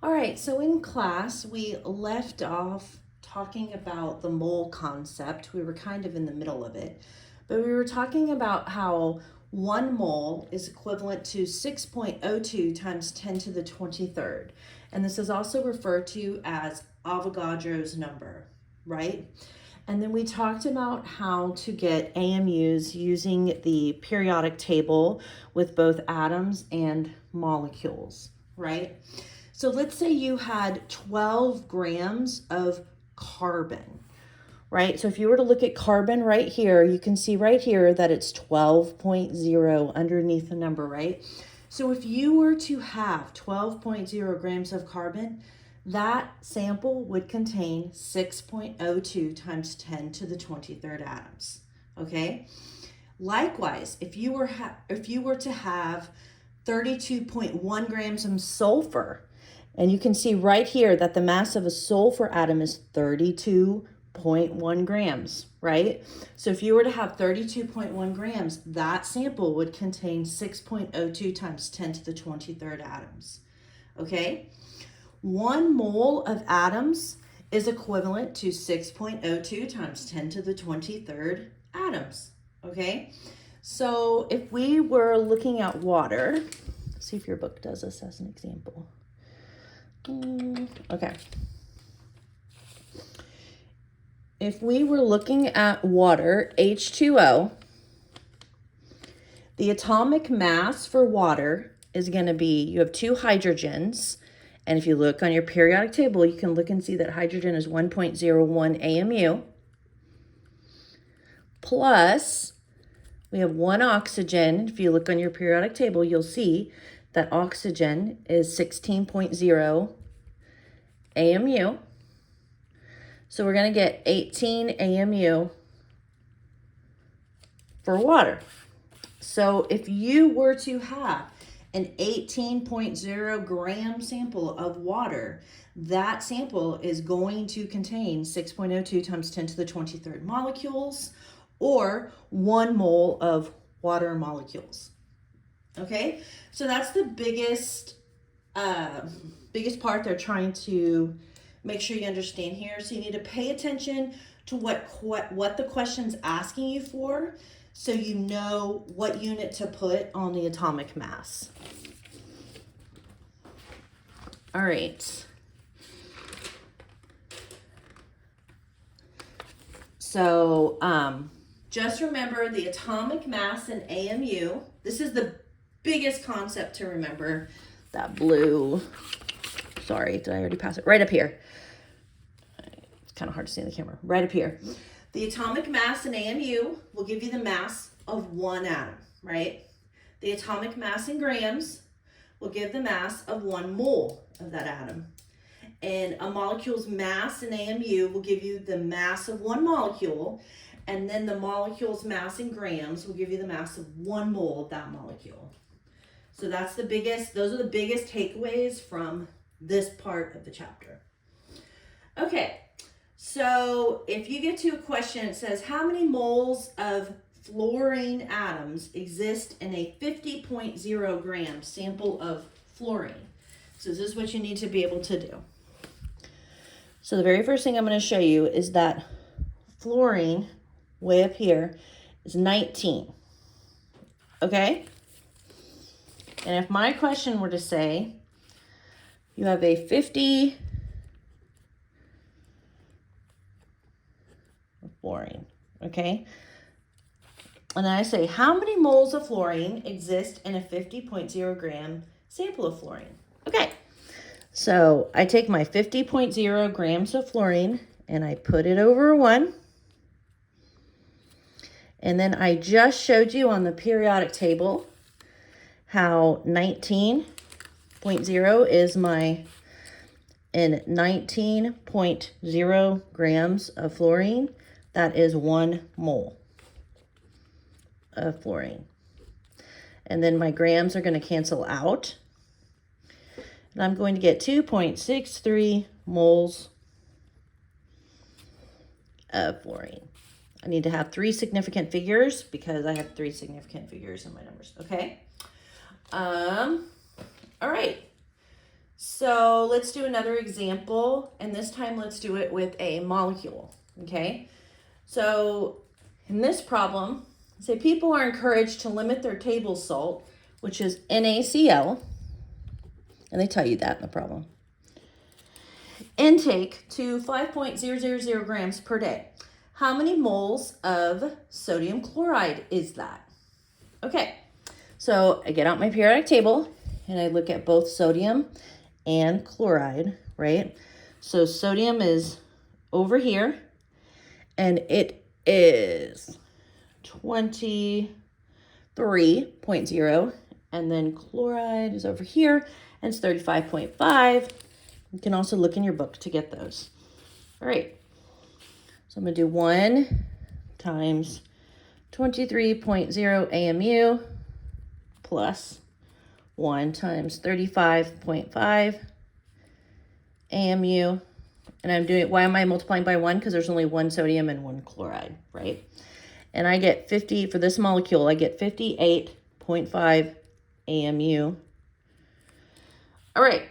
All right, so in class, we left off talking about the mole concept. We were kind of in the middle of it, but we were talking about how 1 mole is equivalent to 6.02 times 10 to the 23rd. And this is also referred to as Avogadro's number, right? And then we talked about how to get AMUs using the periodic table with both atoms and molecules, right? So let's say you had 12 grams of carbon, right? So if you were to look at carbon right here, you can see right here that it's 12.0 underneath the number, right? So if you were to have 12.0 grams of carbon, that sample would contain 6.02 times 10 to the 23rd atoms, okay? Likewise, if you were to have 32.1 grams of sulfur, and you can see right here that the mass of a sulfur atom is 32.1 grams, right? So if you were to have 32.1 grams, that sample would contain 6.02 times 10 to the 23rd atoms, okay? 1 mole of atoms is equivalent to 6.02 times 10 to the 23rd atoms, okay? So if we were looking at water, see if your book does this as an example. Okay. If we were looking at water, H2O, the atomic mass for water is going to be, you have 2 hydrogens, and if you look on your periodic table, you can look and see that hydrogen is 1.01 AMU, plus we have 1 oxygen. If you look on your periodic table, you'll see that oxygen is 16.0 AMU. So we're going to get 18 AMU for water. So if you were to have an 18.0 gram sample of water, that sample is going to contain 6.02 times 10 to the 23rd molecules, or 1 mole of water molecules. Okay, so that's the biggest part they're trying to make sure you understand here. So you need to pay attention to what the question's asking you for, so you know what unit to put on the atomic mass. All right. So just remember the atomic mass in AMU. This is the biggest concept to remember. That blue, sorry, did I already pass it? Right up here. It's kind of hard to see in the camera. Right up here. The atomic mass in AMU will give you the mass of 1 atom, right? The atomic mass in grams will give the mass of 1 mole of that atom. And a molecule's mass in AMU will give you the mass of 1 molecule, and then the molecule's mass in grams will give you the mass of 1 mole of that molecule. So those are the biggest takeaways from this part of the chapter. Okay, so if you get to a question, it says, how many moles of fluorine atoms exist in a 50.0 gram sample of fluorine? So this is what you need to be able to do. So the very first thing I'm going to show you is that fluorine, way up here, is 19. Okay? And if my question were to say, you have a 50 of fluorine, okay? And then I say, how many moles of fluorine exist in a 50.0 gram sample of fluorine? Okay, so I take my 50.0 grams of fluorine and I put it over 1. And then I just showed you on the periodic table how 19.0 is in 19.0 grams of fluorine, that is 1 mole of fluorine. And then my grams are going to cancel out. And I'm going to get 2.63 moles of fluorine. I need to have 3 significant figures because I have 3 significant figures in my numbers, okay? All right. So let's do another example, and this time let's do it with a molecule, okay? So in this problem, say people are encouraged to limit their table salt, which is NaCl, and they tell you that in the problem, intake to 5.000 grams per day. How many moles of sodium chloride is that? Okay, so I get out my periodic table and I look at both sodium and chloride, right? So sodium is over here and it is 23.0, and then chloride is over here and it's 35.5. You can also look in your book to get those. All right, so I'm gonna do 1 times 23.0 AMU plus 1 times 35.5 AMU. And I'm doing, why am I multiplying by 1? Because there's only 1 sodium and 1 chloride, right? And I get 50, for this molecule, I get 58.5 AMU. All right,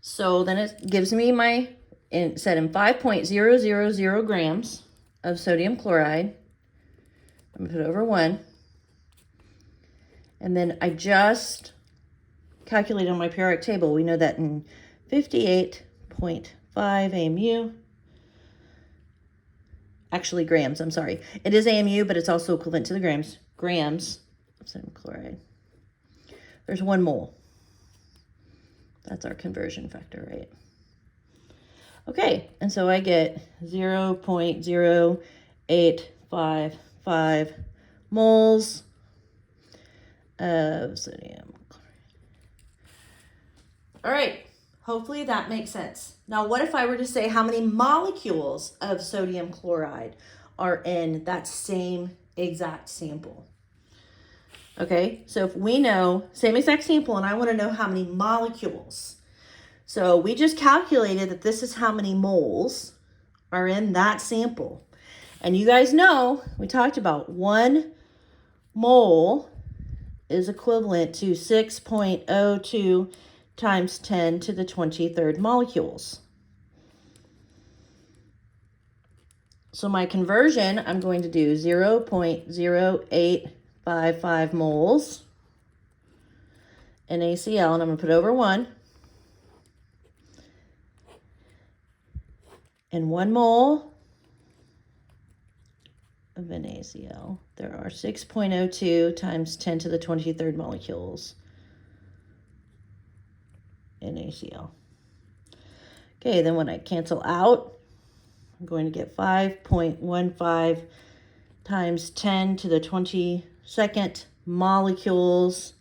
so then it gives me my, set in 5.000 grams of sodium chloride. I'm gonna put it over 1. And then I just calculate on my periodic table. We know that in 58.5 AMU, actually grams, I'm sorry. It is AMU, but it's also equivalent to the grams. Grams of sodium chloride. There's 1 mole. That's our conversion factor, right? Okay, and so I get 0.0855 moles of sodium chloride. All right, hopefully that makes sense. Now, what if I were to say how many molecules of sodium chloride are in that same exact sample? Okay, so if we know, same exact sample, and I want to know how many molecules. So we just calculated that this is how many moles are in that sample. And you guys know, we talked about 1 mole is equivalent to 6.02 times 10 to the 23rd molecules. So my conversion, I'm going to do 0.0855 moles NaCl, and I'm going to put over 1. And 1 mole of NaCl. There are 6.02 times 10 to the 23rd molecules NaCl. Okay, then when I cancel out, I'm going to get 5.15 times 10 to the 22nd molecules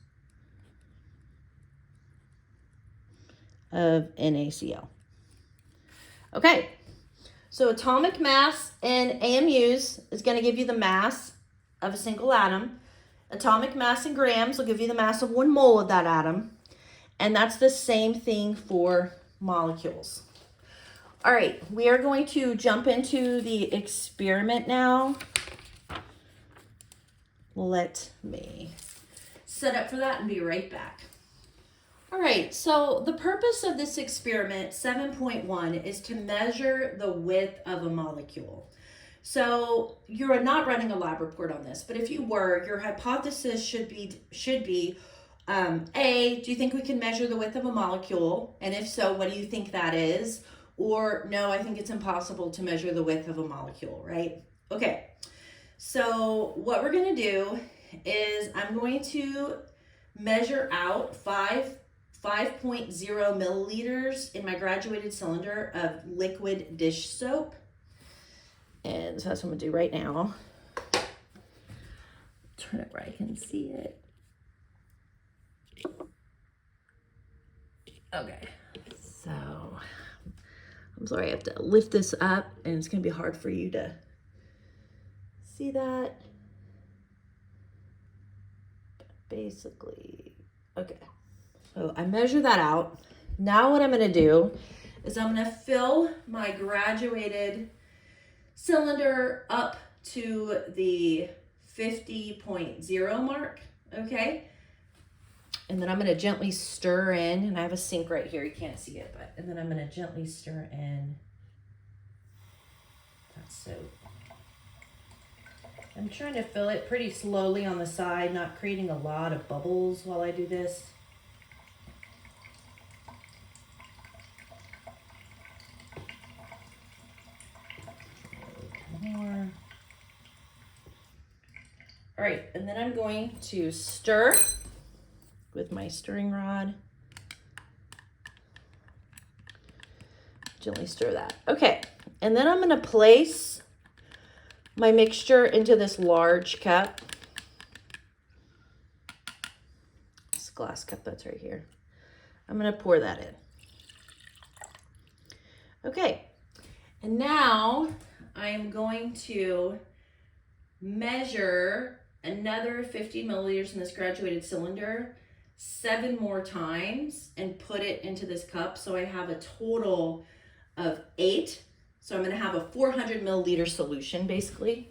of NaCl. Okay, so atomic mass in AMUs is going to give you the mass of a single atom. Atomic mass in grams will give you the mass of 1 mole of that atom. And that's the same thing for molecules. All right, we are going to jump into the experiment now. Let me set up for that and be right back. All right, so the purpose of this experiment, 7.1, is to measure the width of a molecule. So you're not running a lab report on this, but if you were, your hypothesis should be A, do you think we can measure the width of a molecule? And if so, what do you think that is? Or no, I think it's impossible to measure the width of a molecule, right? Okay, so what we're gonna do is I'm going to measure out 5.0 milliliters in my graduated cylinder of liquid dish soap. And so that's what I'm gonna do right now. Turn it where I can see it. Okay, so I'm sorry, I have to lift this up and it's gonna be hard for you to see that. Basically, okay, so I measure that out. Now what I'm gonna do is I'm gonna fill my graduated cylinder up to the 50.0 mark, okay? And then I'm going to gently stir in, and I have a sink right here. You can't see it, but, and then I'm going to gently stir in that soap. I'm trying to fill it pretty slowly on the side, not creating a lot of bubbles while I do this. More. All right, and then I'm going to stir with my stirring rod. Gently stir that. Okay, and then I'm going to place my mixture into this large cup. This glass cup that's right here. I'm going to pour that in. Okay, and now I'm going to measure another 50 milliliters in this graduated cylinder 7 more times and put it into this cup. So I have a total of 8. So I'm going to have a 400 milliliter solution basically.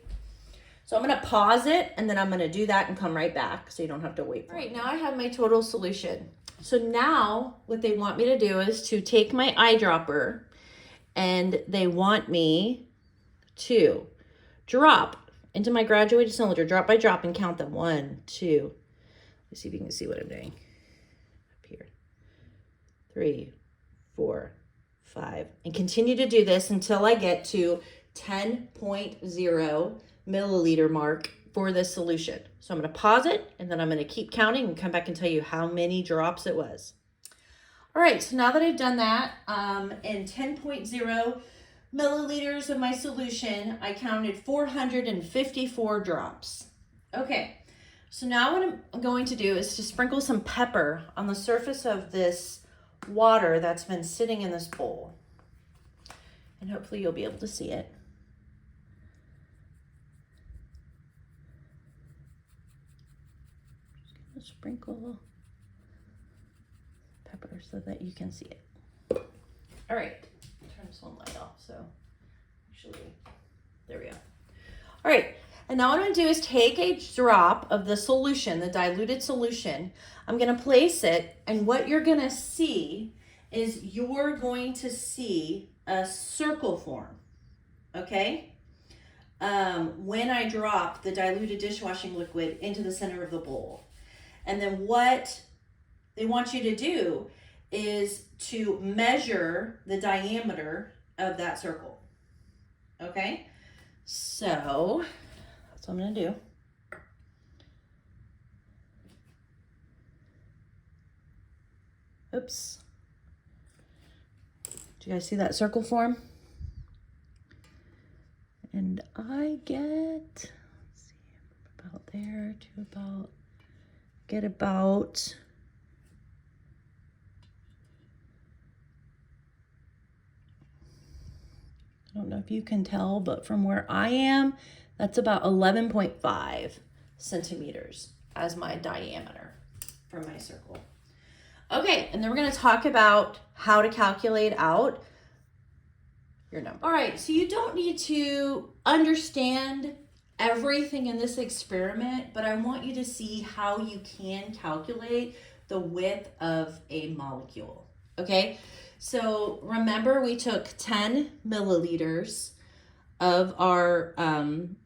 So I'm going to pause it and then I'm going to do that and come right back so you don't have to wait for it. All right, now I have my total solution. So now what they want me to do is to take my eyedropper and they want me to drop into my graduated cylinder, drop by drop, and count them. 1, 2. Let's see if you can see what I'm doing. Up here. 3, 4, 5. And continue to do this until I get to 10.0 milliliter mark for this solution. So I'm going to pause it, and then I'm going to keep counting and come back and tell you how many drops it was. All right, so now that I've done that, in 10.0 milliliters of my solution, I counted 454 drops. Okay, so now what I'm going to do is to sprinkle some pepper on the surface of this water that's been sitting in this bowl. And hopefully you'll be able to see it. Just gonna sprinkle pepper so that you can see it. All right, turn this one light off. So actually, there we go. All right, and now what I'm gonna do is take a drop of the solution, the diluted solution. I'm gonna place it, and what you're gonna see is you're going to see a circle form, okay? When I drop the diluted dishwashing liquid into the center of the bowl. And then what they want you to do is to measure the diameter of that circle. Okay? So that's what I'm going to do. Oops. Do you guys see that circle form? And I get, let's see, about there to about, get about, I don't know if you can tell, but from where I am, that's about 11.5 centimeters as my diameter for my circle. Okay, and then we're going to talk about how to calculate out your number. All right, so you don't need to understand everything in this experiment, but I want you to see how you can calculate the width of a molecule, okay? So remember we took 10 milliliters of our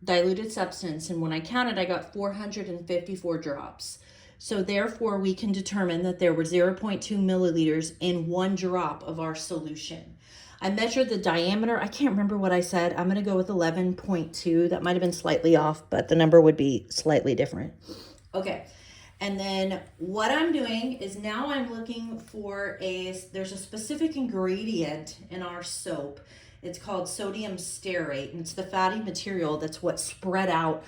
diluted substance, and when I counted, I got 454 drops. So therefore, we can determine that there were 0.2 milliliters in 1 drop of our solution. I measured the diameter. I can't remember what I said. I'm going to go with 11.2. That might have been slightly off, but the number would be slightly different. Okay. And then what I'm doing is now I'm looking for there's a specific ingredient in our soap. It's called sodium stearate, and it's the fatty material that's what spread out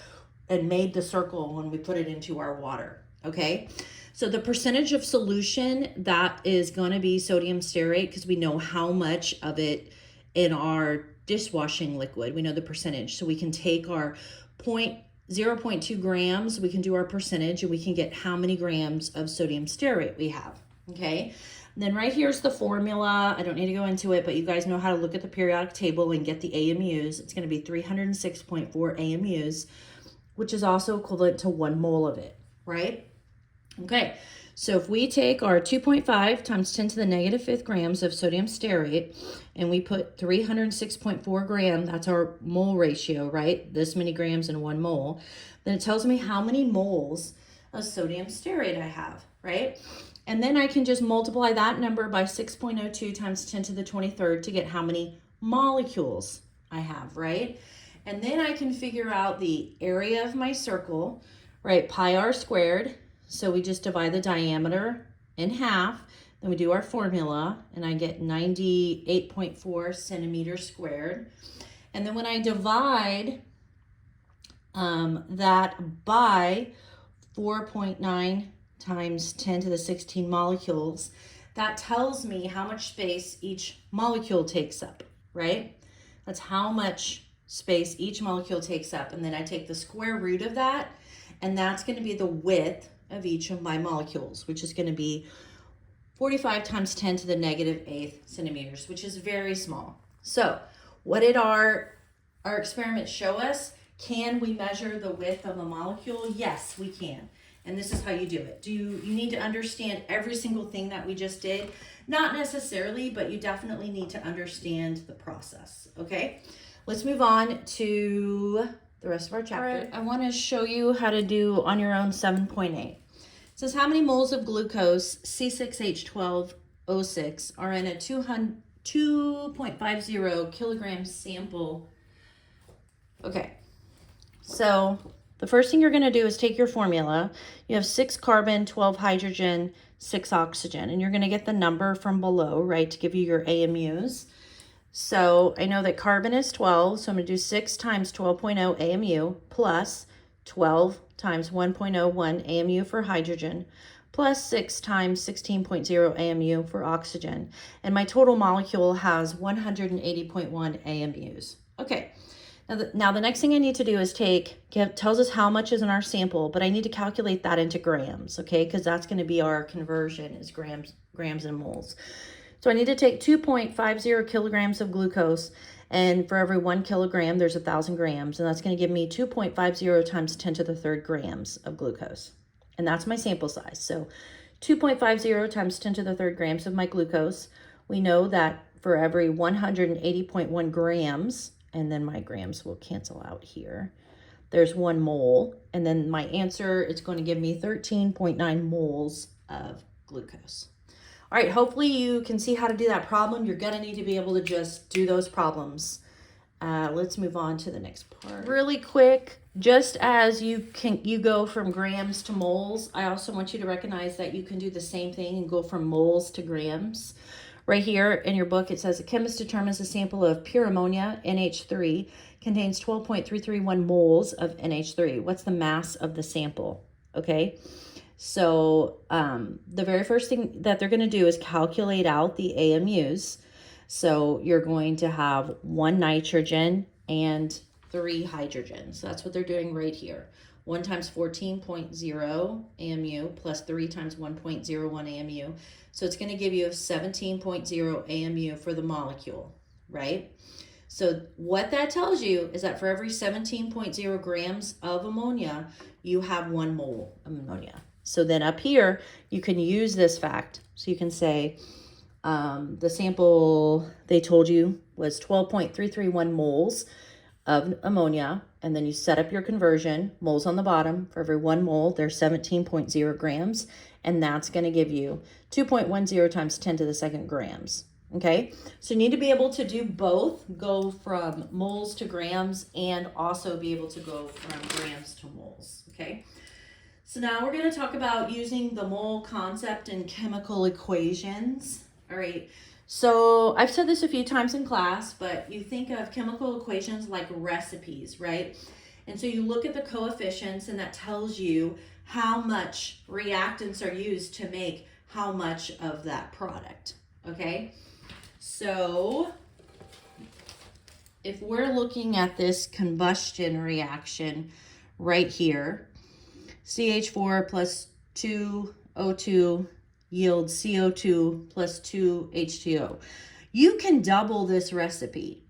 and made the circle when we put it into our water. Okay, so the percentage of solution that is going to be sodium stearate, because we know how much of it in our dishwashing liquid. We know the percentage. So we can take our 0.2 grams, we can do our percentage, and we can get how many grams of sodium stearate we have. Okay, and then right here's the formula. I don't need to go into it, but you guys know how to look at the periodic table and get the AMUs. It's going to be 306.4 AMUs, which is also equivalent to 1 mole of it, right? Okay, So if we take our 2.5 times 10 to the negative 5th grams of sodium stearate and we put 306.4 gram, that's our mole ratio, right? This many grams in 1 mole. Then it tells me how many moles of sodium stearate I have, right? And then I can just multiply that number by 6.02 times 10 to the 23rd to get how many molecules I have, right? And then I can figure out the area of my circle, right? Pi r squared. So we just divide the diameter in half, then we do our formula, and I get 98.4 centimeters squared. And then when I divide that by 4.9 times 10 to the 16 molecules, that tells me how much space each molecule takes up, right? That's how much space each molecule takes up. And then I take the square root of that, and that's going to be the width of each of my molecules, which is going to be 45 times 10 to the negative 8th centimeters, which is very small. So what did our experiments show us? Can we measure the width of a molecule? Yes, we can. And this is how you do it. You need to understand every single thing that we just did? Not necessarily, but you definitely need to understand the process, okay? Let's move on to the rest of our chapter. All right, I want to show you how to do on your own 7.8. It says how many moles of glucose C6H12O6 are in a 2.50 kilogram sample. Okay, so the first thing you're going to do is take your formula. You have 6 carbon, 12 hydrogen, 6 oxygen, and you're going to get the number from below, right, to give you your AMUs. So I know that carbon is 12, so I'm going to do 6 times 12.0 AMU plus 12 times 1.01 AMU for hydrogen plus 6 times 16.0 AMU for oxygen. And my total molecule has 180.1 AMUs. Okay, now the next thing I need to do is tells us how much is in our sample, but I need to calculate that into grams, okay? Because that's going to be our conversion is grams and moles. So I need to take 2.50 kilograms of glucose, and for every 1 kilogram, there's 1,000 grams, and that's going to give me 2.50 times 10 to the 3rd grams of glucose. And that's my sample size. So 2.50 times 10 to the 3rd grams of my glucose. We know that for every 180.1 grams, and then my grams will cancel out here, there's 1 mole, and then my answer is going to give me 13.9 moles of glucose. All right, hopefully you can see how to do that problem. You're gonna need to be able to just do those problems. Let's move on to the next part. Really quick, just as you go from grams to moles, I also want you to recognize that you can do the same thing and go from moles to grams. Right here in your book, it says a chemist determines a sample of pure ammonia, NH3, contains 12.331 moles of NH3. What's the mass of the sample? Okay. So the very first thing that they're going to do is calculate out the AMUs. So you're going to have 1 nitrogen and 3 hydrogen. So that's what they're doing right here. 1 times 14.0 AMU plus 3 times 1.01 AMU. So it's going to give you 17.0 AMU for the molecule, right? So what that tells you is that for every 17.0 grams of ammonia, you have 1 mole of ammonia. So then up here, you can use this fact. So you can say the sample they told you was 12.331 moles of ammonia. And then you set up your conversion, moles on the bottom. For every 1 mole, there's 17.0 grams. And that's going to give you 2.10 times 10 to the 2nd grams. Okay, so you need to be able to do both, go from moles to grams, and also be able to go from grams to moles. Okay. So now we're going to talk about using the mole concept in chemical equations. All right, so I've said this a few times in class, but you think of chemical equations like recipes, right? And so you look at the coefficients, and that tells you how much reactants are used to make how much of that product, okay? So if we're looking at this combustion reaction right here, CH4 plus 2 O2 yields CO2 plus 2 H2O. You can double this recipe,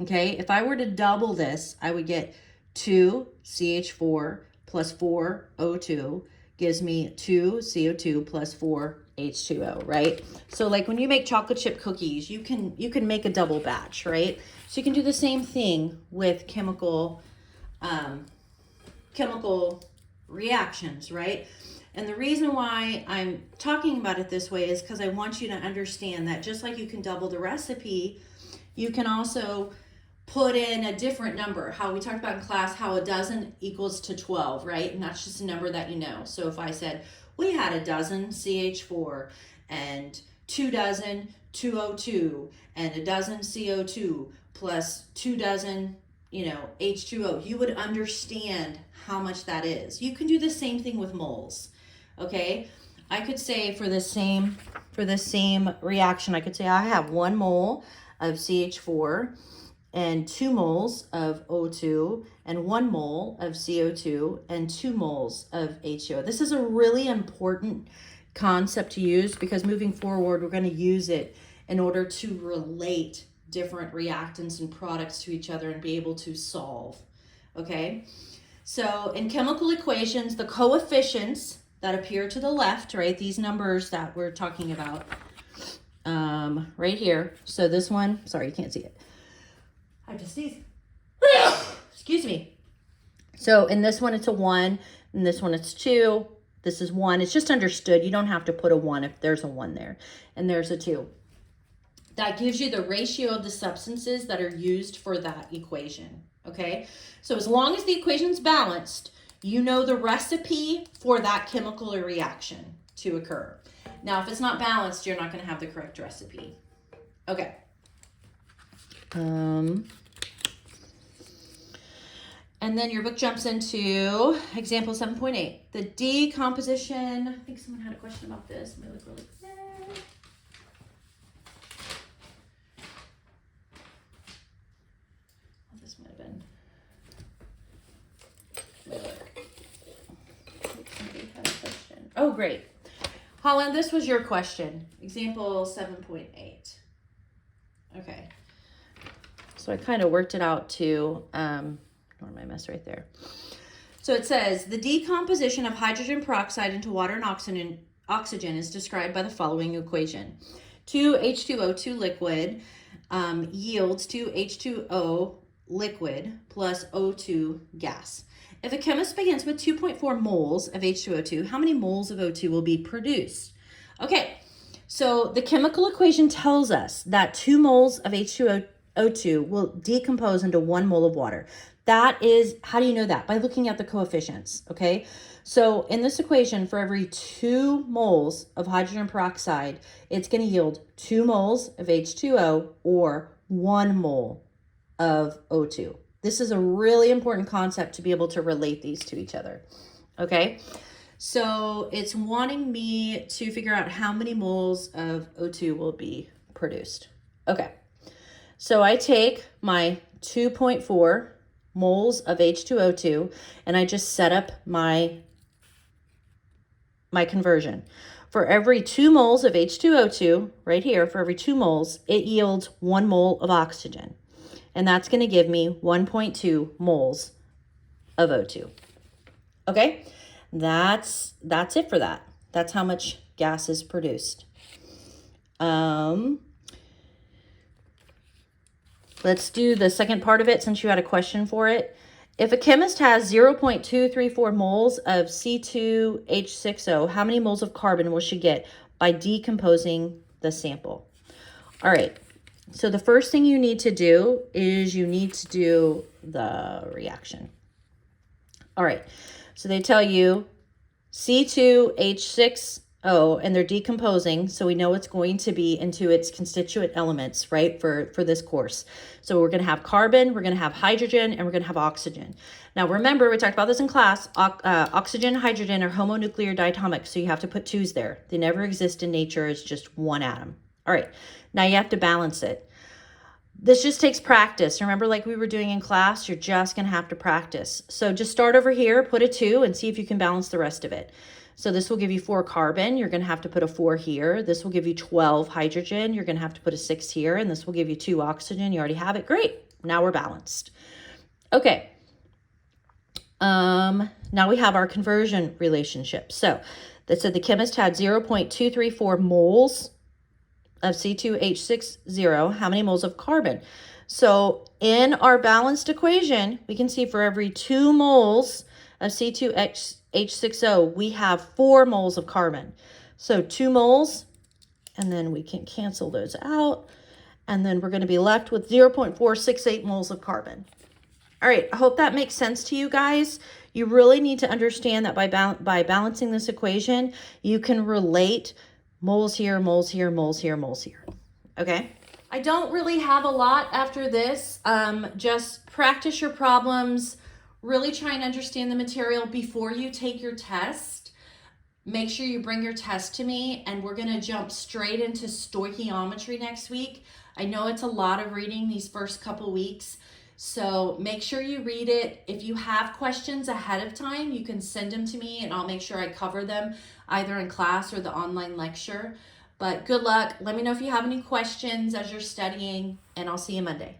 okay? If I were to double this, I would get 2 CH4 plus 4 O2 gives me 2 CO2 plus 4 H2O, right? So like when you make chocolate chip cookies, you can make a double batch, right? So you can do the same thing with chemical reactions, right? And the reason why I'm talking about it this way is because I want you to understand that just like you can double the recipe, you can also put in a different number. How we talked about in class, how a dozen equals to 12, right? And that's just a number that you know. So if I said we had a dozen CH4 and 2 dozen 2O2 and a dozen CO2 plus 2 dozen, H2O, you would understand how much that is. You can do the same thing with moles, okay? I could say for the same reaction, I could say I have 1 mole of CH4 and 2 moles of O2 and 1 mole of CO2 and 2 moles of H2O. This is a really important concept to use because moving forward, we're going to use it in order to relate different reactants and products to each other and be able to solve, okay? So in chemical equations, the coefficients that appear to the left, right, these numbers that we're talking about right here. So this one, sorry, you can't see it. I just sneezed. Excuse me. So in this one, it's a 1. In this one, it's 2. This is 1. It's just understood. You don't have to put a 1 if there's a 1 there. And there's a 2. That gives you the ratio of the substances that are used for that equation, okay? So as long as the equation's balanced, you know the recipe for that chemical reaction to occur. Now, if it's not balanced, you're not going to have the correct recipe. Okay. And then your book jumps into example 7.8. The decomposition. I think someone had a question about this. Let me look really quick. This might have been. Somebody had a question. Oh, great. Holland, this was your question. Example 7.8. Okay. So I kind of worked it out to, ignore my mess right there. So it says, the decomposition of hydrogen peroxide into water and oxygen is described by the following equation. 2H2O2 liquid yields 2H2O liquid plus O2 gas. If a chemist begins with 2.4 moles of H2O2, how many moles of O2 will be produced? Okay, so the chemical equation tells us that 2 moles of H2O2 will decompose into 1 mole of water. That is, how do you know that? By looking at the coefficients, okay? So in this equation, for every 2 moles of hydrogen peroxide, it's going to yield 2 moles of H2O or 1 mole of O2. This is a really important concept to be able to relate these to each other, okay? So it's wanting me to figure out how many moles of O2 will be produced. Okay, so I take my 2.4 moles of H2O2 and I just set up my conversion. For every 2 moles of H2O2, right here, for every 2 moles, it yields 1 mole of oxygen. And that's going to give me 1.2 moles of O2. Okay, that's it for that. That's how much gas is produced. Let's do the second part of it since you had a question for it. If a chemist has 0.234 moles of C2H6O, how many moles of carbon will she get by decomposing the sample? All right. So the first thing you need to do is you need to do the reaction. All right, so they tell you C2H6O and they're decomposing, so we know it's going to be into its constituent elements, right, for this course. So we're going to have carbon, we're going to have hydrogen, and we're going to have oxygen. Now remember, we talked about this in class, oxygen and hydrogen are homonuclear diatomic, so you have to put 2's there. They never exist in nature, it's just 1 atom. All right, now you have to balance it. This just takes practice. Remember, like we were doing in class, you're just going to have to practice. So just start over here, put a 2, and see if you can balance the rest of it. So this will give you 4 carbon. You're going to have to put a 4 here. This will give you 12 hydrogen. You're going to have to put a 6 here, and this will give you 2 oxygen. You already have it. Great. Now we're balanced. Okay. Now we have our conversion relationship. So that said the chemist had 0.234 moles of C2H60. How many moles of carbon? So in our balanced equation, we can see for every 2 moles of C2H60, we have 4 moles of carbon. So 2 moles, and then we can cancel those out. And then we're going to be left with 0.468 moles of carbon. All right, I hope that makes sense to you guys. You really need to understand that by balancing this equation, you can relate moles here, moles here, moles here, moles here. Okay? I don't really have a lot after this. Just practice your problems. Really try and understand the material before you take your test. Make sure you bring your test to me, and we're going to jump straight into stoichiometry next week. I know it's a lot of reading these first couple weeks, so make sure you read it. If you have questions ahead of time, you can send them to me, and I'll make sure I cover them either in class or the online lecture. But good luck. Let me know if you have any questions as you're studying, and I'll see you Monday.